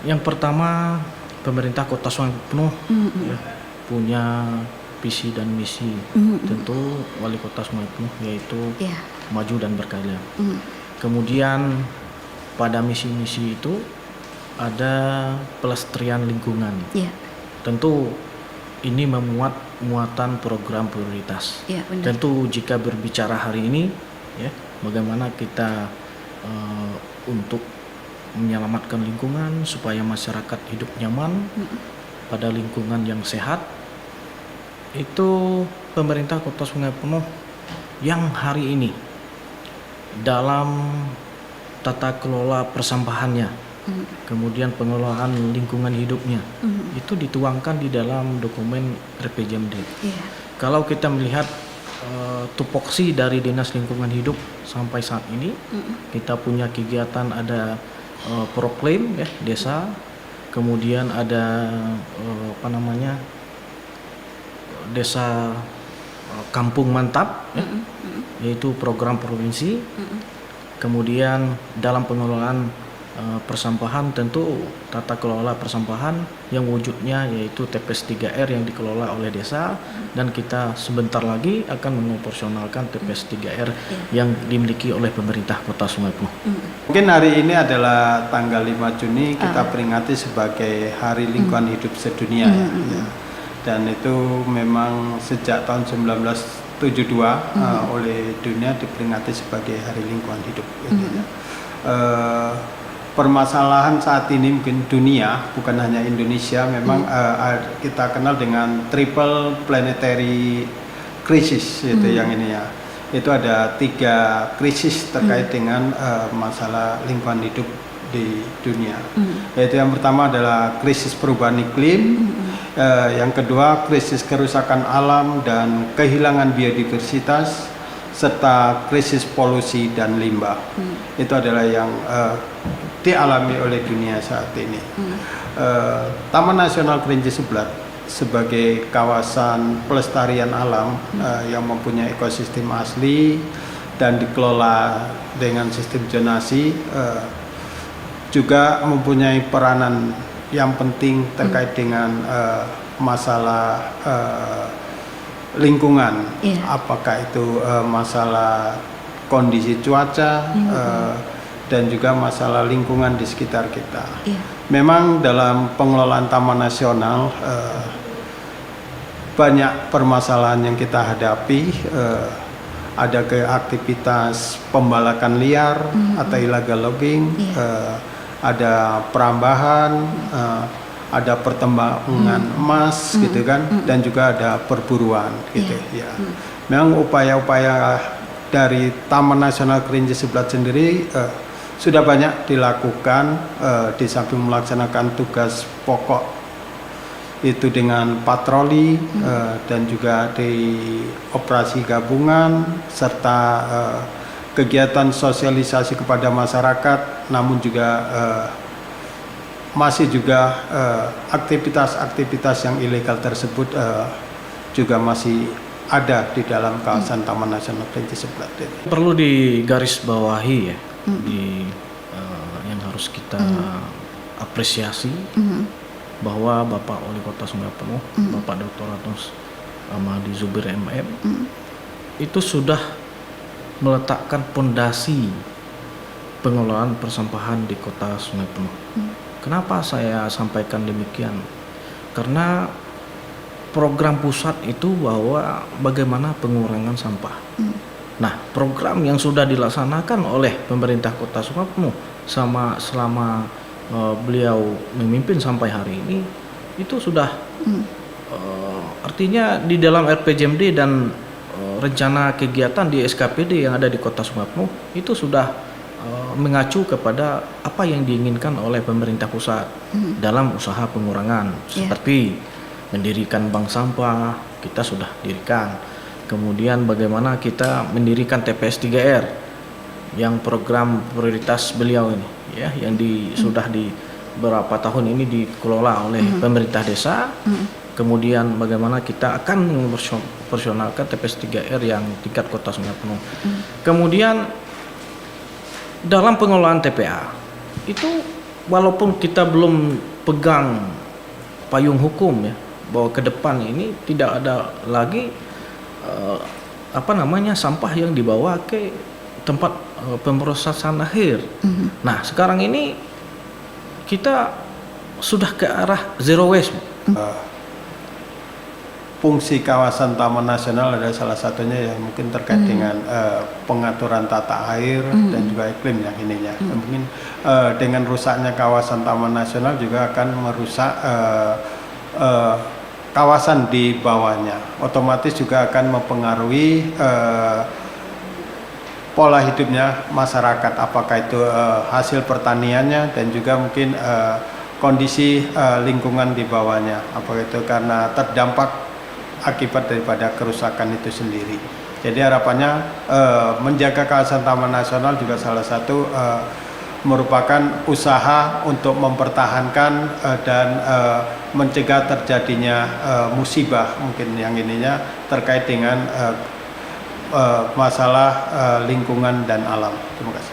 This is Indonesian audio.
Yang pertama, pemerintah Kota Sungai Penuh ya, punya visi dan misi. Tentu Wali Kota Sungai Penuh yaitu maju dan berkarya. Kemudian pada misi-misi itu ada pelestarian lingkungan. Tentu ini memuat muatan program prioritas. Tentu jika berbicara hari ini, ya, bagaimana kita untuk menyelamatkan lingkungan supaya masyarakat hidup nyaman pada lingkungan yang sehat, itu pemerintah Kota Sungai Penuh yang hari ini dalam tata kelola persampahannya, kemudian pengelolaan lingkungan hidupnya, itu dituangkan di dalam dokumen RPJMD. Kalau kita melihat tupoksi dari Dinas Lingkungan Hidup sampai saat ini, kita punya kegiatan ada proklaim ya desa, kemudian ada desa kampung mantap ya, yaitu program provinsi. Kemudian dalam pengelolaan persampahan, tentu tata kelola persampahan yang wujudnya yaitu TPS 3R yang dikelola oleh desa, dan kita sebentar lagi akan mengoperasionalkan TPS 3R yang dimiliki oleh pemerintah Kota Sungai Penuh. Mungkin hari ini adalah tanggal 5 Juni kita peringati sebagai Hari Lingkungan Hidup Sedunia ya. Dan itu memang sejak tahun 1972 oleh dunia diperingati sebagai Hari Lingkungan Hidup gitu ya. Permasalahan saat ini mungkin dunia, bukan hanya Indonesia, memang kita kenal dengan triple planetary crisis itu yang ini ya. Itu ada 3 krisis terkait dengan masalah lingkungan hidup di dunia. Yaitu yang pertama adalah krisis perubahan iklim, yang kedua krisis kerusakan alam dan kehilangan biodiversitas, serta krisis polusi dan limbah. Itu adalah yang dialami oleh dunia saat ini. Taman Nasional Kerinci Sebelat sebagai kawasan pelestarian alam yang mempunyai ekosistem asli dan dikelola dengan sistem zonasi, juga mempunyai peranan yang penting terkait dengan masalah lingkungan, apakah itu masalah kondisi cuaca dan juga masalah lingkungan di sekitar kita. Memang dalam pengelolaan taman nasional banyak permasalahan yang kita hadapi. Ada ke aktivitas pembalakan liar atau illegal logging, ada perambahan, ada pertambangan emas gitu kan, dan juga ada perburuan gitu ya. Memang upaya-upaya dari Taman Nasional Kerinci Sebelat sendiri sudah banyak dilakukan, di samping melaksanakan tugas pokok itu dengan patroli dan juga di operasi gabungan serta kegiatan sosialisasi kepada masyarakat, namun juga masih juga aktivitas-aktivitas yang ilegal tersebut juga masih ada di dalam kawasan Taman Nasional Kerinci Sebelat. Perlu digarisbawahi ya, yang harus kita apresiasi, bahwa Bapak Wali Kota Sungai Penuh, Bapak Dr. Ratus Ahmadi Zubir MM, itu sudah meletakkan pondasi pengelolaan persampahan di Kota Sungai Penuh. Kenapa saya sampaikan demikian? Karena program pusat itu bahwa bagaimana pengurangan sampah. Nah, program yang sudah dilaksanakan oleh pemerintah Kota Sungai Penuh selama beliau memimpin sampai hari ini, itu sudah artinya di dalam RPJMD dan rencana kegiatan di SKPD yang ada di Kota Sungai Penuh itu sudah mengacu kepada apa yang diinginkan oleh pemerintah pusat dalam usaha pengurangan, seperti mendirikan bank sampah, kita sudah dirikan. Kemudian bagaimana kita mendirikan TPS 3R yang program prioritas beliau ini ya, yang sudah di beberapa tahun ini dikelola oleh pemerintah desa. Kemudian bagaimana kita akan mempersionalkan TPS 3R yang tingkat Kota Sungai Penuh. Kemudian dalam pengelolaan TPA itu walaupun kita belum pegang payung hukum ya, bahwa ke depan ini tidak ada lagi sampah yang dibawa ke tempat pemrosesan akhir. Nah, sekarang ini kita sudah ke arah zero waste. Fungsi kawasan Taman Nasional adalah salah satunya yang mungkin terkait dengan pengaturan tata air dan juga iklim yang ininya. Mungkin dengan rusaknya kawasan Taman Nasional juga akan merusak kawasan di bawahnya. Otomatis juga akan mempengaruhi pola hidupnya masyarakat, apakah itu hasil pertaniannya dan juga mungkin kondisi lingkungan di bawahnya, apakah itu karena terdampak akibat daripada kerusakan itu sendiri. Jadi harapannya menjaga kawasan Taman Nasional juga salah satu merupakan usaha untuk mempertahankan dan mencegah terjadinya musibah mungkin yang ininya terkait dengan masalah lingkungan dan alam. Terima kasih.